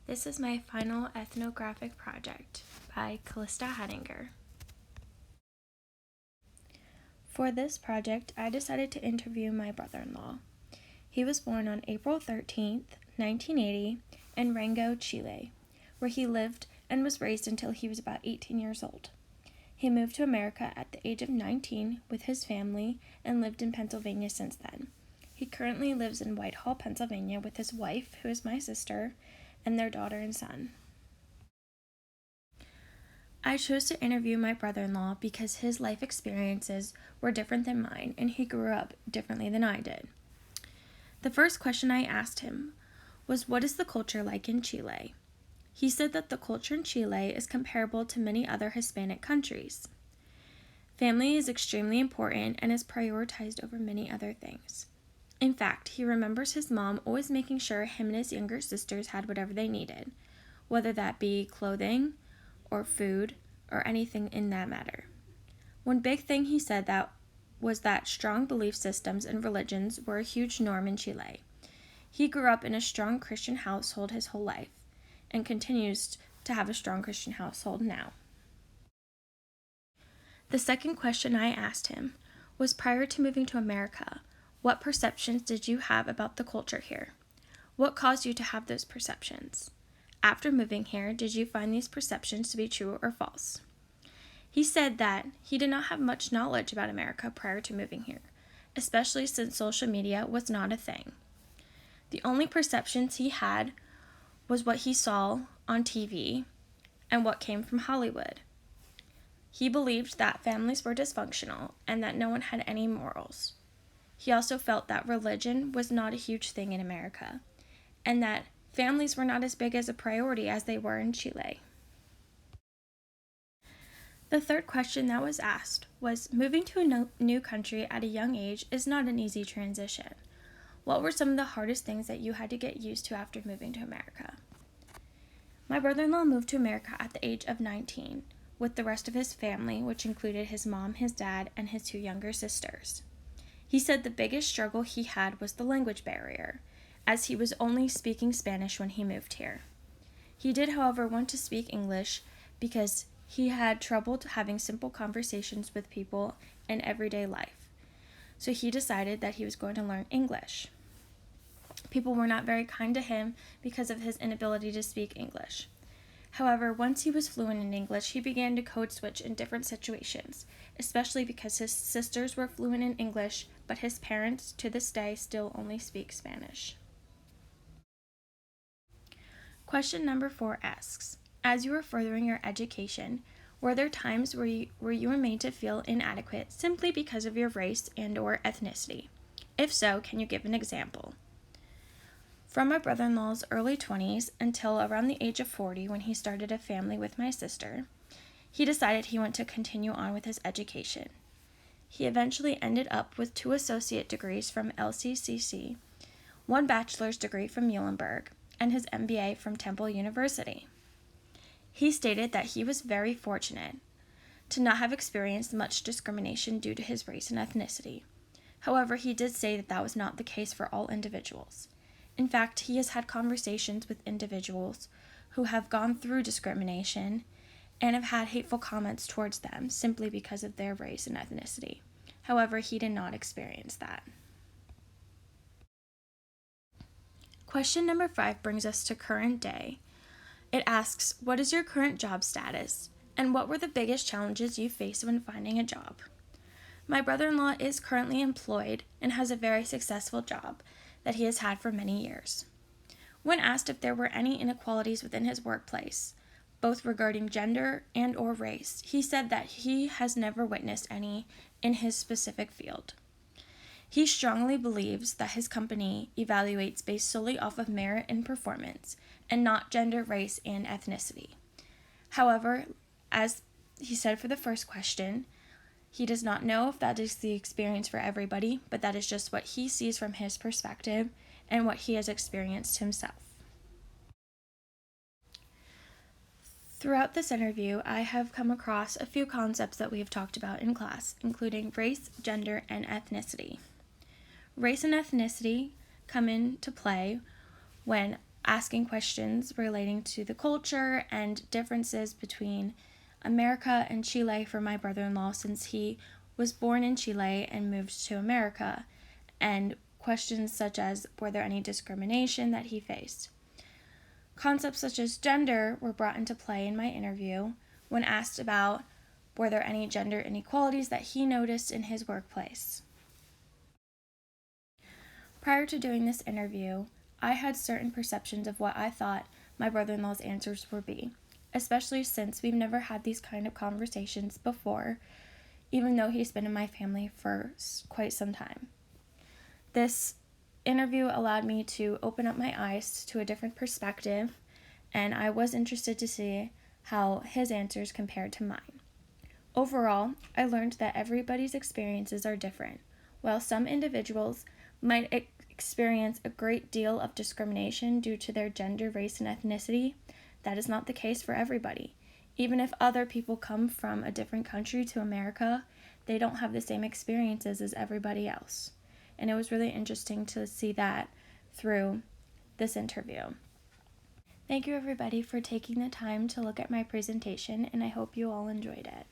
This is my final ethnographic project by Callista Hedinger. For this project, I decided to interview my brother-in-law. He was born on April 13th, 1980, in Rango, Chile, where he lived and was raised until he was about 18 years old. He moved to America at the age of 19 with his family and lived in Pennsylvania since then. He currently lives in Whitehall, Pennsylvania with his wife, who is my sister, and their daughter and son. I chose to interview my brother-in-law because his life experiences were different than mine and he grew up differently than I did. The first question I asked him was, what is the culture like in Chile? He said that the culture in Chile is comparable to many other Hispanic countries. Family is extremely important and is prioritized over many other things. In fact, he remembers his mom always making sure him and his younger sisters had whatever they needed, whether that be clothing or food or anything in that matter. One big thing he said was that strong belief systems and religions were a huge norm in Chile. He grew up in a strong Christian household his whole life and continues to have a strong Christian household now. The second question I asked him was, prior to moving to America, what perceptions did you have about the culture here? What caused you to have those perceptions? After moving here, did you find these perceptions to be true or false? He said that he did not have much knowledge about America prior to moving here, especially since social media was not a thing. The only perceptions he had was what he saw on TV and what came from Hollywood. He believed that families were dysfunctional and that no one had any morals. He also felt that religion was not a huge thing in America and that families were not as big as a priority as they were in Chile. The third question that was asked was, moving to a new country at a young age is not an easy transition. What were some of the hardest things that you had to get used to after moving to America? My brother-in-law moved to America at the age of 19 with the rest of his family, which included his mom, his dad, and his two younger sisters. He said the biggest struggle he had was the language barrier, as he was only speaking Spanish when he moved here. He did, however, want to speak English because he had trouble having simple conversations with people in everyday life. So he decided that he was going to learn English. People were not very kind to him because of his inability to speak English. However, once he was fluent in English, he began to code switch in different situations, especially because his sisters were fluent in English, but his parents, to this day, still only speak Spanish. Question number 4 asks, as you were furthering your education, were there times where you were made to feel inadequate simply because of your race and/or ethnicity? If so, can you give an example? From my brother-in-law's early 20s until around the age of 40 when he started a family with my sister, he decided he wanted to continue on with his education. He eventually ended up with 2 associate degrees from LCCC, 1 bachelor's degree from Muhlenberg, and his MBA from Temple University. He stated that he was very fortunate to not have experienced much discrimination due to his race and ethnicity. However, he did say that that was not the case for all individuals. In fact, he has had conversations with individuals who have gone through discrimination and have had hateful comments towards them simply because of their race and ethnicity. However, he did not experience that. Question number 5 brings us to current day. It asks, what is your current job status, and what were the biggest challenges you faced when finding a job? My brother-in-law is currently employed and has a very successful job that he has had for many years. When asked if there were any inequalities within his workplace, both regarding gender and/or race, he said that he has never witnessed any in his specific field. He strongly believes that his company evaluates based solely off of merit and performance, and not gender, race, and ethnicity. However, as he said for the first question, he does not know if that is the experience for everybody, but that is just what he sees from his perspective and what he has experienced himself. Throughout this interview, I have come across a few concepts that we have talked about in class, including race, gender, and ethnicity. Race and ethnicity come into play when asking questions relating to the culture and differences between America and Chile for my brother-in-law, since he was born in Chile and moved to America, and questions such as were there any discrimination that he faced. Concepts such as gender were brought into play in my interview when asked about were there any gender inequalities that he noticed in his workplace. Prior to doing this interview, I had certain perceptions of what I thought my brother-in-law's answers would be, especially since we've never had these kind of conversations before, even though he's been in my family for quite some time. This interview allowed me to open up my eyes to a different perspective, and I was interested to see how his answers compared to mine. Overall, I learned that everybody's experiences are different. While some individuals might experience a great deal of discrimination due to their gender, race, and ethnicity, that is not the case for everybody. Even if other people come from a different country to America, they don't have the same experiences as everybody else. And it was really interesting to see that through this interview. Thank you everybody for taking the time to look at my presentation, and I hope you all enjoyed it.